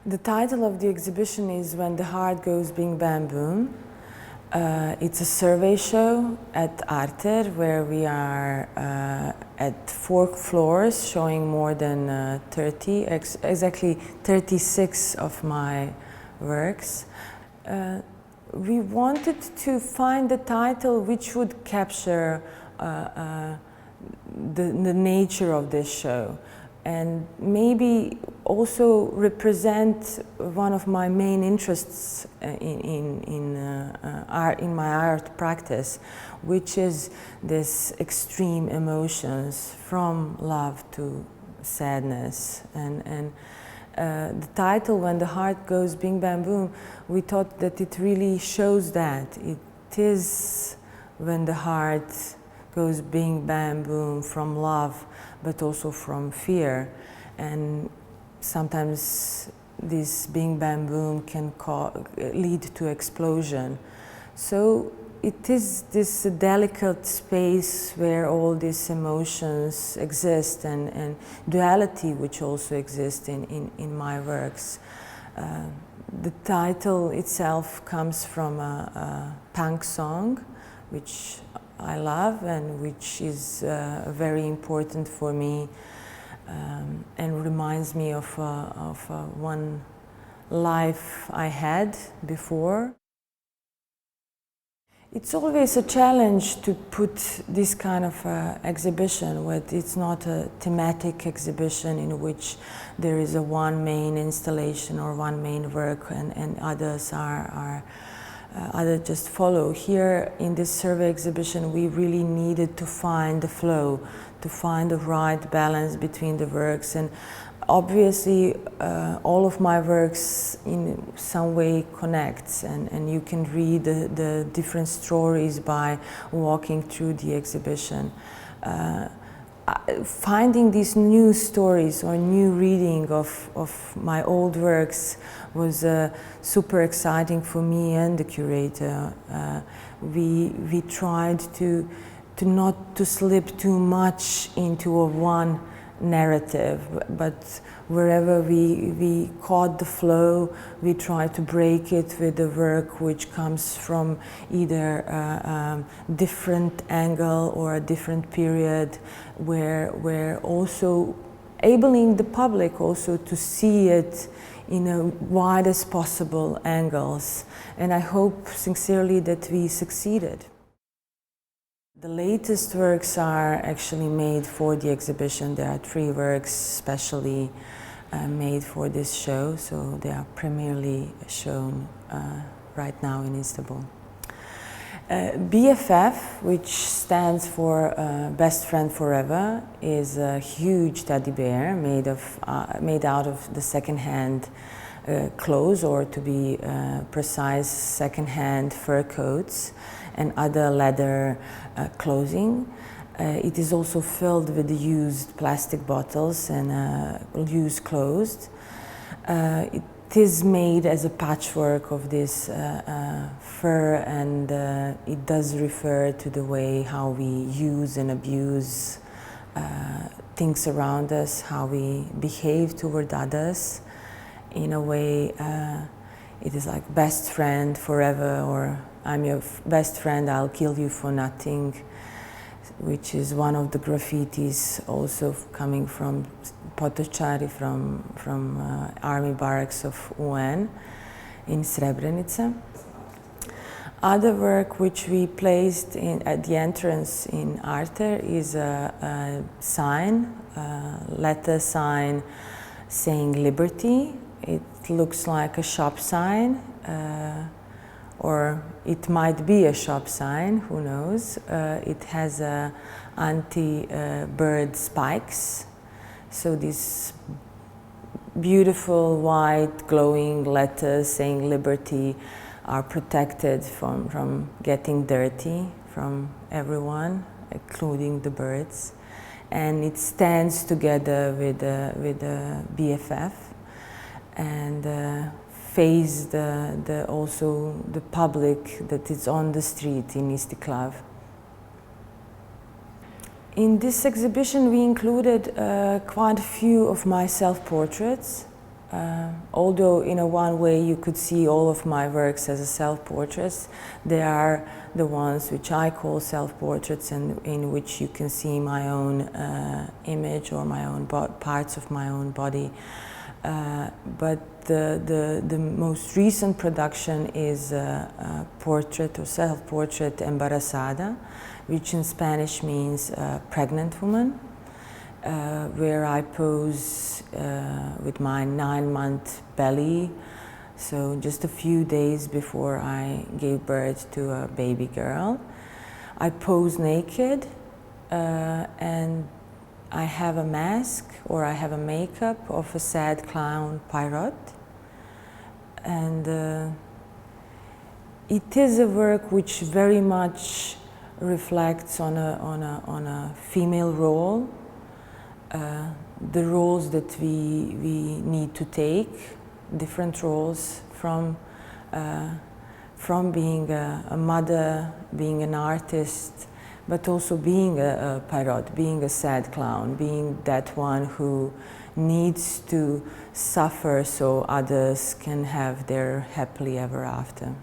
The title of the exhibition is When the Heart Goes Bing Bam Boom. It's a survey show at Arte where we are at 4 floors showing more than 30, exactly 36 of my works. We wanted to find a title which would capture the nature of this show and maybe also represent one of my main interests in my art practice, which is this extreme emotions from love to sadness. And the title, When the Heart Goes Bing Bam Boom, we thought that it really shows that. It is when the heart goes bing bam boom from love, but also from fear. And sometimes this bing bam boom can lead to explosion. So it is this delicate space where all these emotions exist and duality which also exists in my works. The title itself comes from a punk song which I love and which is very important for me and reminds me of one life I had before. It's always a challenge to put this kind of exhibition where it's not a thematic exhibition in which there is a one main installation or one main work and others others just follow. Here in this survey exhibition we really needed to find the flow, to find the right balance between the works, and obviously all of my works in some way connects and you can read the different stories by walking through the exhibition. Finding these new stories or new reading of my old works was super exciting for me and the curator. We tried to not to slip too much into a one narrative, but wherever we caught the flow, we tried to break it with the work which comes from either a different angle or a different period, where also enabling the public also to see it in a widest possible angles. And I hope sincerely that we succeeded. The latest works are actually made for the exhibition. There are 3 works specially made for this show, so they are premierly shown right now in Istanbul. BFF, which stands for Best Friend Forever, is a huge teddy bear made out of the second-hand clothes, or to be precise, second-hand fur coats and other leather clothing. It is also filled with used plastic bottles and used clothes. It is made as a patchwork of this fur, and it does refer to the way how we use and abuse things around us, how we behave toward others. In a way, it is like best friend forever, or I'm your best friend, I'll kill you for nothing, which is one of the graffitis also coming from Potocari, from army barracks of UN in Srebrenica. Other work which we placed at the entrance in Arte is a sign, letter sign saying liberty. It looks like a shop sign, or it might be a shop sign, who knows. It has anti-bird spikes, so these beautiful white glowing letters saying liberty are protected from getting dirty from everyone, including the birds. And it stands together with the BFF and face also the public that is on the street in Istiklal. In this exhibition we included quite a few of my self-portraits. Although in a one way you could see all of my works as a self-portraits, they are the ones which I call self-portraits, and in which you can see my own image or my own parts of my own body. But the most recent production is a portrait or self-portrait embarazada, which in Spanish means pregnant woman, where I pose with my 9-month belly, so just a few days before I gave birth to a baby girl. I pose naked and I have a mask or I have a makeup of a sad clown Pirate, and it is a work which very much reflects on a female role, the roles that we need to take, different roles from being a mother, being an artist, but also being a pirate, being a sad clown, being that one who needs to suffer so others can have their happily ever after.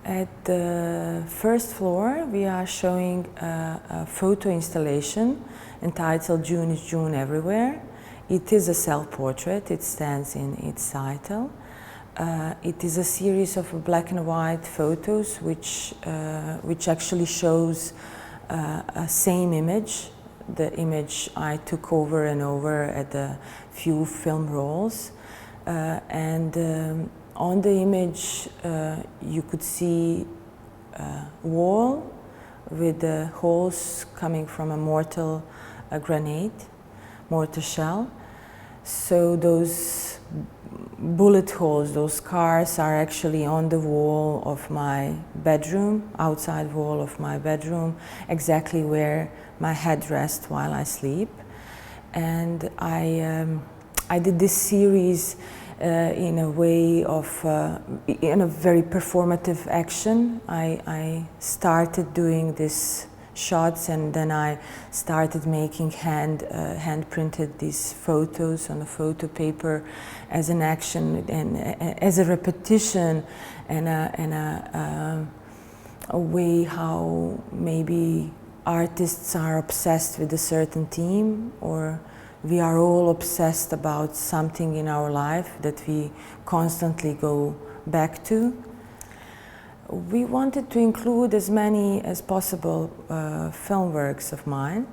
At the first floor, we are showing a photo installation entitled June is June Everywhere. It is a self-portrait, it stands in its title. It is a series of black and white photos which actually shows a same image, the image I took over and over at a few film rolls. On the image you could see a wall with the holes coming from a mortar shell. So those bullet holes, those scars, are actually on the wall of my bedroom, outside wall of my bedroom, exactly where my head rests while I sleep. And I did this series in a way of, in a very performative action. I started doing this shots, and then I started making hand printed these photos on a photo paper as an action and as a repetition and a way how maybe artists are obsessed with a certain theme, or we are all obsessed about something in our life that we constantly go back to. We wanted to include as many as possible film works of mine.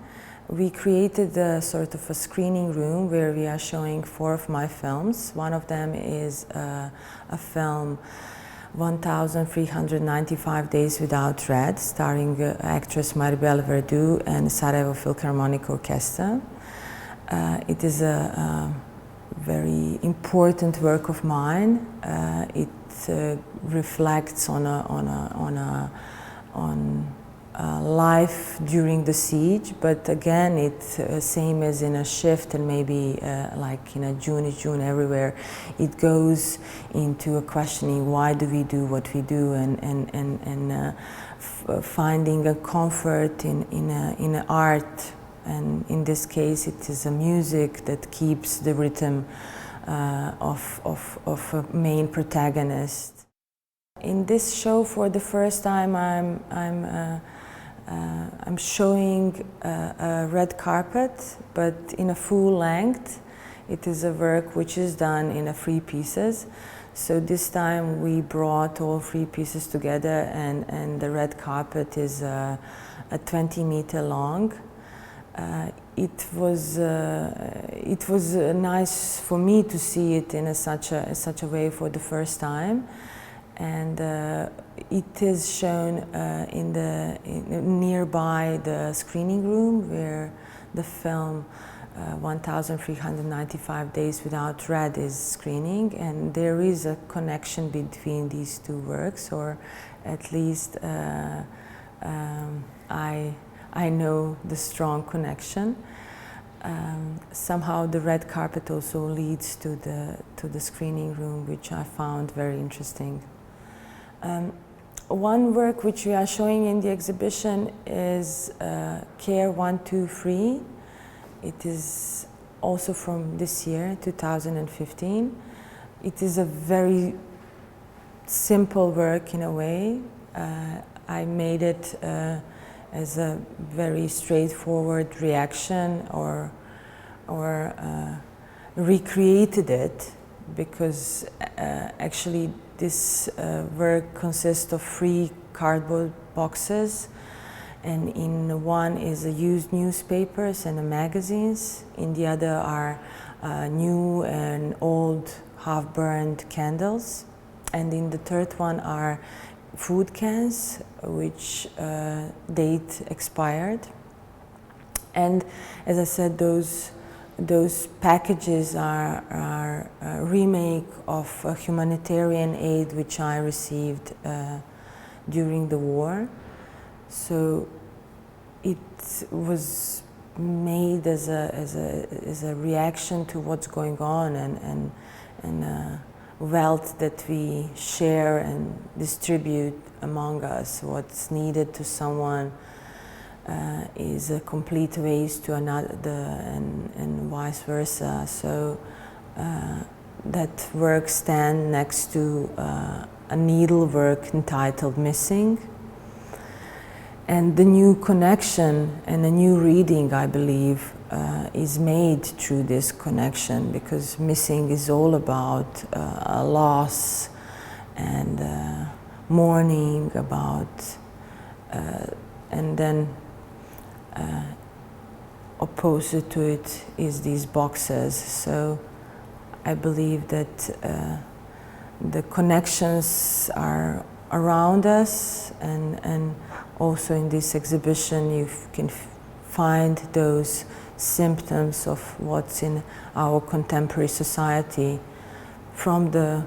We created a sort of a screening room where we are showing 4 of my films. One of them is a film 1395 Days Without Red, starring actress Maribel Verdú and Sarajevo Philharmonic Orchestra. It is a very important work of mine. It reflects on life during the siege, but again, it's same as in a shift, and maybe like in a June is June Everywhere, it goes into a questioning why do we do what we do, and finding a comfort in art. And in this case, it is a music that keeps the rhythm of a main protagonist. In this show, for the first time, I'm showing a red carpet, but in a full length. It is a work which is done in 3 pieces. So this time we brought all 3 pieces together, and the red carpet is a 20-meter long. It was nice for me to see it in such a way for the first time, and it is shown nearby the screening room where the film 1395 Days Without Red is screening, and there is a connection between these 2 works, or at least I know the strong connection. Somehow the red carpet also leads to the screening room, which I found very interesting. One work which we are showing in the exhibition is Care 123. It is also from this year, 2015. It is a very simple work in a way. I made it as a very straightforward reaction, or recreated it, because actually this work consists of 3 cardboard boxes, and in one is used newspapers and magazines, in the other are new and old half-burned candles, and in the third one are food cans which date expired. And as I said, those packages are a remake of a humanitarian aid which I received during the war. So it was made as a reaction to what's going on, and wealth that we share and distribute among us. What's needed to someone is a complete waste to another, and vice versa. So that work stands next to a needlework entitled Missing. And the new connection and a new reading, I believe, is made through this connection, because Missing is all about a loss and mourning about, and then opposite to it is these boxes. So I believe that the connections are around us, and also in this exhibition you can find those symptoms of what's in our contemporary society, from the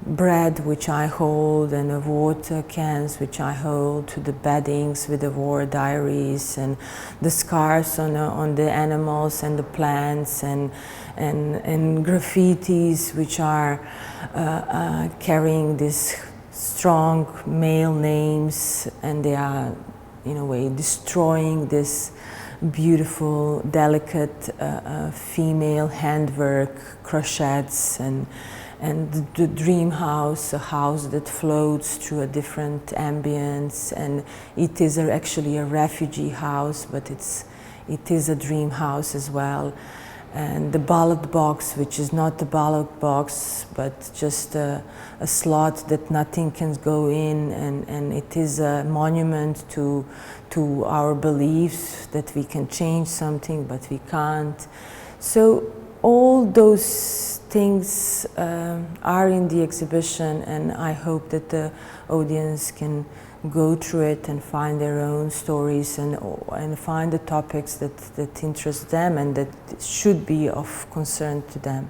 bread which I hold and the water cans which I hold, to the beddings with the war diaries, and the scars on the animals and the plants, and graffitis which are carrying these strong male names, and they are in a way destroying this beautiful, delicate female handwork, crochets, and the dream house, a house that floats through a different ambience, and it is actually a refugee house, but it is a dream house as well. And the ballot box, which is not the ballot box, but just a slot that nothing can go in, and it is a monument to our beliefs that we can change something, but we can't. So all those things are in the exhibition, and I hope that the audience can go through it and find their own stories, and find the topics that interest them and that should be of concern to them.